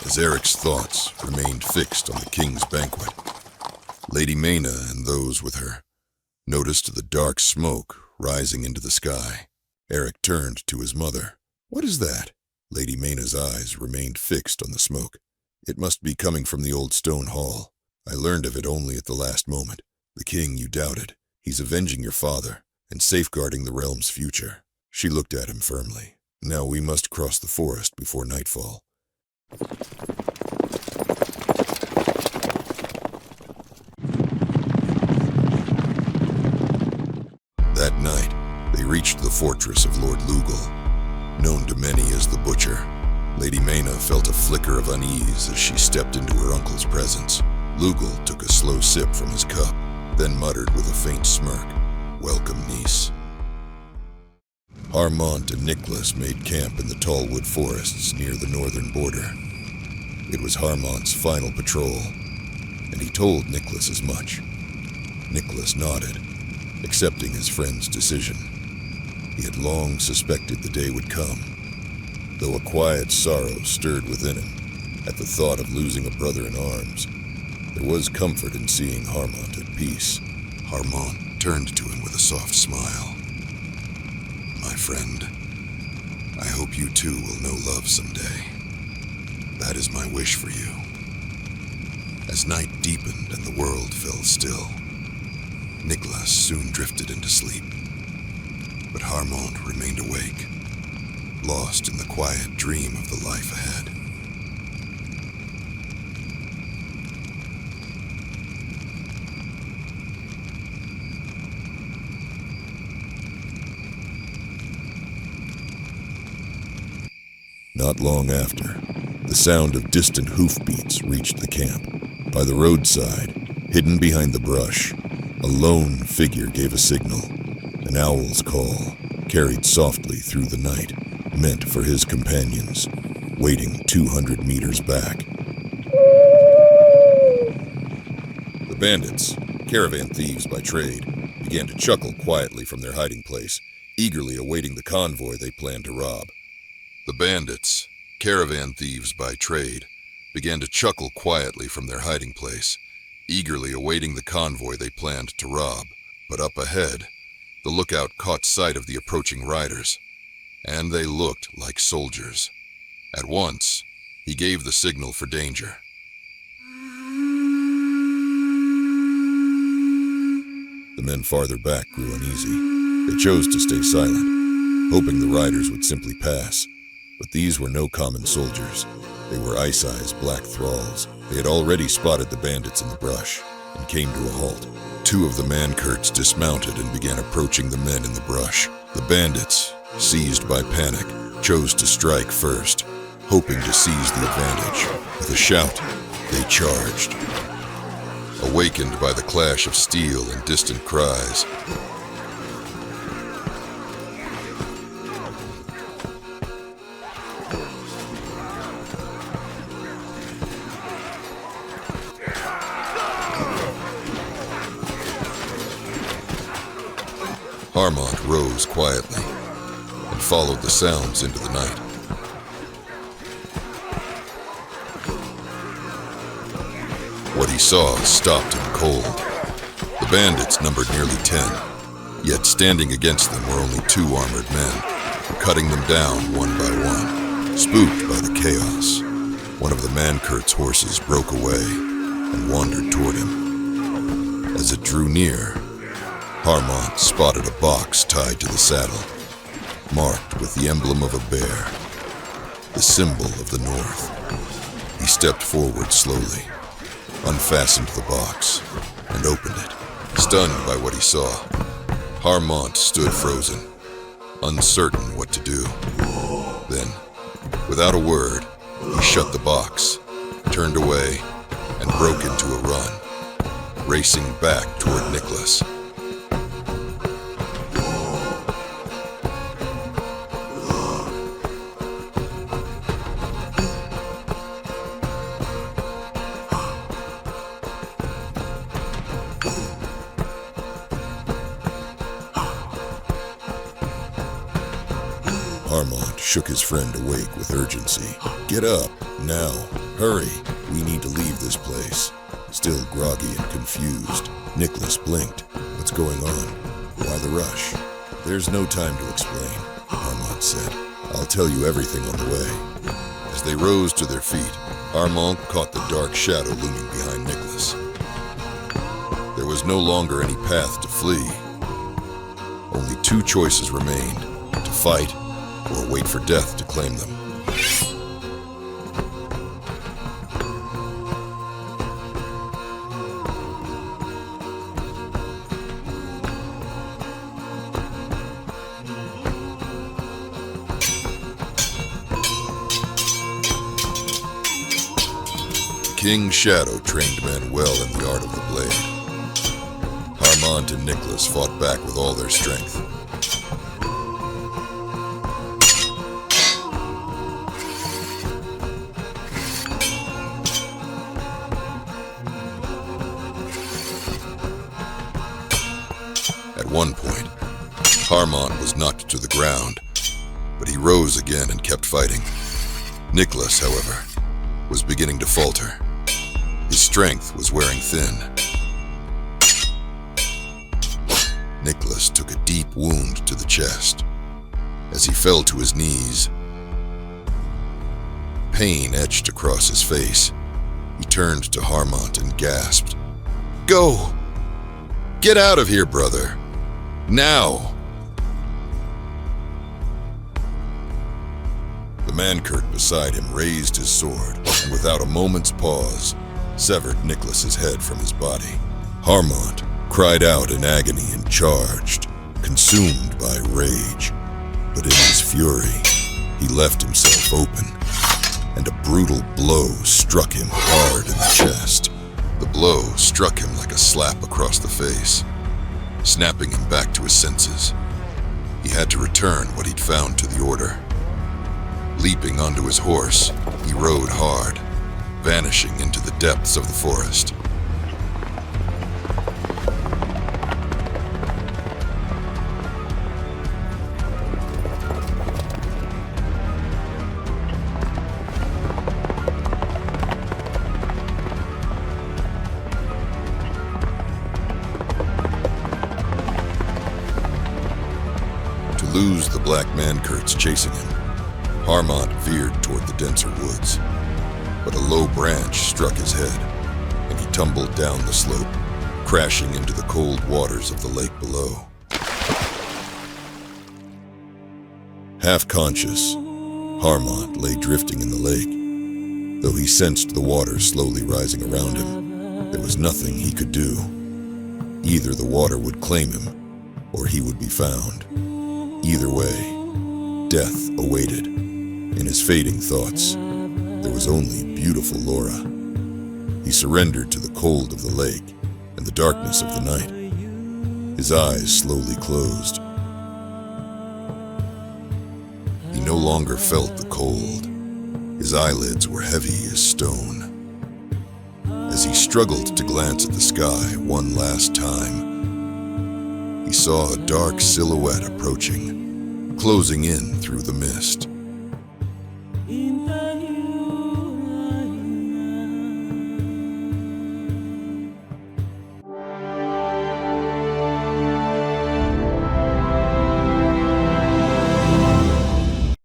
as Eric's thoughts remained fixed on the king's banquet. Lady Mena and those with her noticed the dark smoke rising into the sky. Eric turned to his mother. "What is that?" Lady Mena's eyes remained fixed on the smoke. "It must be coming from the old stone hall. I learned of it only at the last moment. The king you doubted. He's avenging your father and safeguarding the realm's future." She looked at him firmly. "Now we must cross the forest before nightfall." That night, they reached the fortress of Lord Lugal, known to many as the Butcher. Lady Mena felt a flicker of unease as she stepped into her uncle's presence. Lugal took a slow sip from his cup, then muttered with a faint smirk, "Welcome, niece." Harmont and Nicholas made camp in the tall wood forests near the northern border. It was Harmont's final patrol, and he told Nicholas as much. Nicholas nodded, accepting his friend's decision. He had long suspected the day would come, though a quiet sorrow stirred within him at the thought of losing a brother in arms. There was comfort in seeing Harmont at peace. Harmont turned to him with a soft smile. "My friend, I hope you too will know love someday. That is my wish for you." As night deepened and the world fell still, Nicholas soon drifted into sleep. But Harmont remained awake, lost in the quiet dream of the life ahead. Not long after, the sound of distant hoofbeats reached the camp. By the roadside, hidden behind the brush, a lone figure gave a signal. An owl's call, carried softly through the night, meant for his companions, waiting 200 meters back. The bandits, caravan thieves by trade, began to chuckle quietly from their hiding place, eagerly awaiting the convoy they planned to rob. The bandits, caravan thieves by trade, began to chuckle quietly from their hiding place, eagerly awaiting the convoy they planned to rob. But up ahead, the lookout caught sight of the approaching riders, and they looked like soldiers. At once, he gave the signal for danger. The men farther back grew uneasy. They chose to stay silent, hoping the riders would simply pass. But these were no common soldiers. They were Ice-Eye's black thralls. They had already spotted the bandits in the brush and came to a halt. Two of the Mancurts dismounted and began approaching the men in the brush. The bandits, seized by panic, chose to strike first, hoping to seize the advantage. With a shout, they charged. Awakened by the clash of steel and distant cries, Harmont rose quietly and followed the sounds into the night. What he saw stopped him cold. The bandits numbered nearly 10, yet standing against them were only 2 armored men, cutting them down one by one. Spooked by the chaos, one of the Mancurt's horses broke away and wandered toward him. As it drew near, Harmont spotted a box tied to the saddle, marked with the emblem of a bear, the symbol of the North. He stepped forward slowly, unfastened the box, and opened it. Stunned by what he saw, Harmont stood frozen, uncertain what to do. Then, without a word, he shut the box, turned away, and broke into a run, racing back toward Nicholas. Harmont shook his friend awake with urgency. "Get up, now, hurry, we need to leave this place." Still groggy and confused, Nicholas blinked. "What's going on? Why the rush?" "There's no time to explain," Armand said. "I'll tell you everything on the way." As they rose to their feet, Armand caught the dark shadow looming behind Nicholas. There was no longer any path to flee. Only two choices remained: to fight or wait for death to claim them. King Shadow trained men well in the art of the blade. Armand and Nicholas fought back with all their strength. At one point, Armand was knocked to the ground, but he rose again and kept fighting. Nicholas, however, was beginning to falter. His strength was wearing thin. Nicholas took a deep wound to the chest. As he fell to his knees, pain etched across his face. He turned to Armand and gasped, "Go! Get out of here, brother! Now!" The man-curt beside him raised his sword, and without a moment's pause, severed Nicholas's head from his body. Armand cried out in agony and charged, consumed by rage. But in his fury, he left himself open, and a brutal blow struck him hard in the chest. The blow struck him like a slap across the face, snapping him back to his senses. He had to return what he'd found to the Order. Leaping onto his horse, he rode hard, vanishing into the depths of the forest. To lose the black man-curts chasing him, Armand veered toward the denser woods, but a low branch struck his head, and he tumbled down the slope, crashing into the cold waters of the lake below. Half conscious, Armand lay drifting in the lake. Though he sensed the water slowly rising around him, there was nothing he could do. Either the water would claim him, or he would be found. Either way, death awaited. In his fading thoughts, there was only beautiful Laura. He surrendered to the cold of the lake and the darkness of the night. His eyes slowly closed. He no longer felt the cold. His eyelids were heavy as stone. As he struggled to glance at the sky one last time, he saw a dark silhouette approaching, closing in through the mist.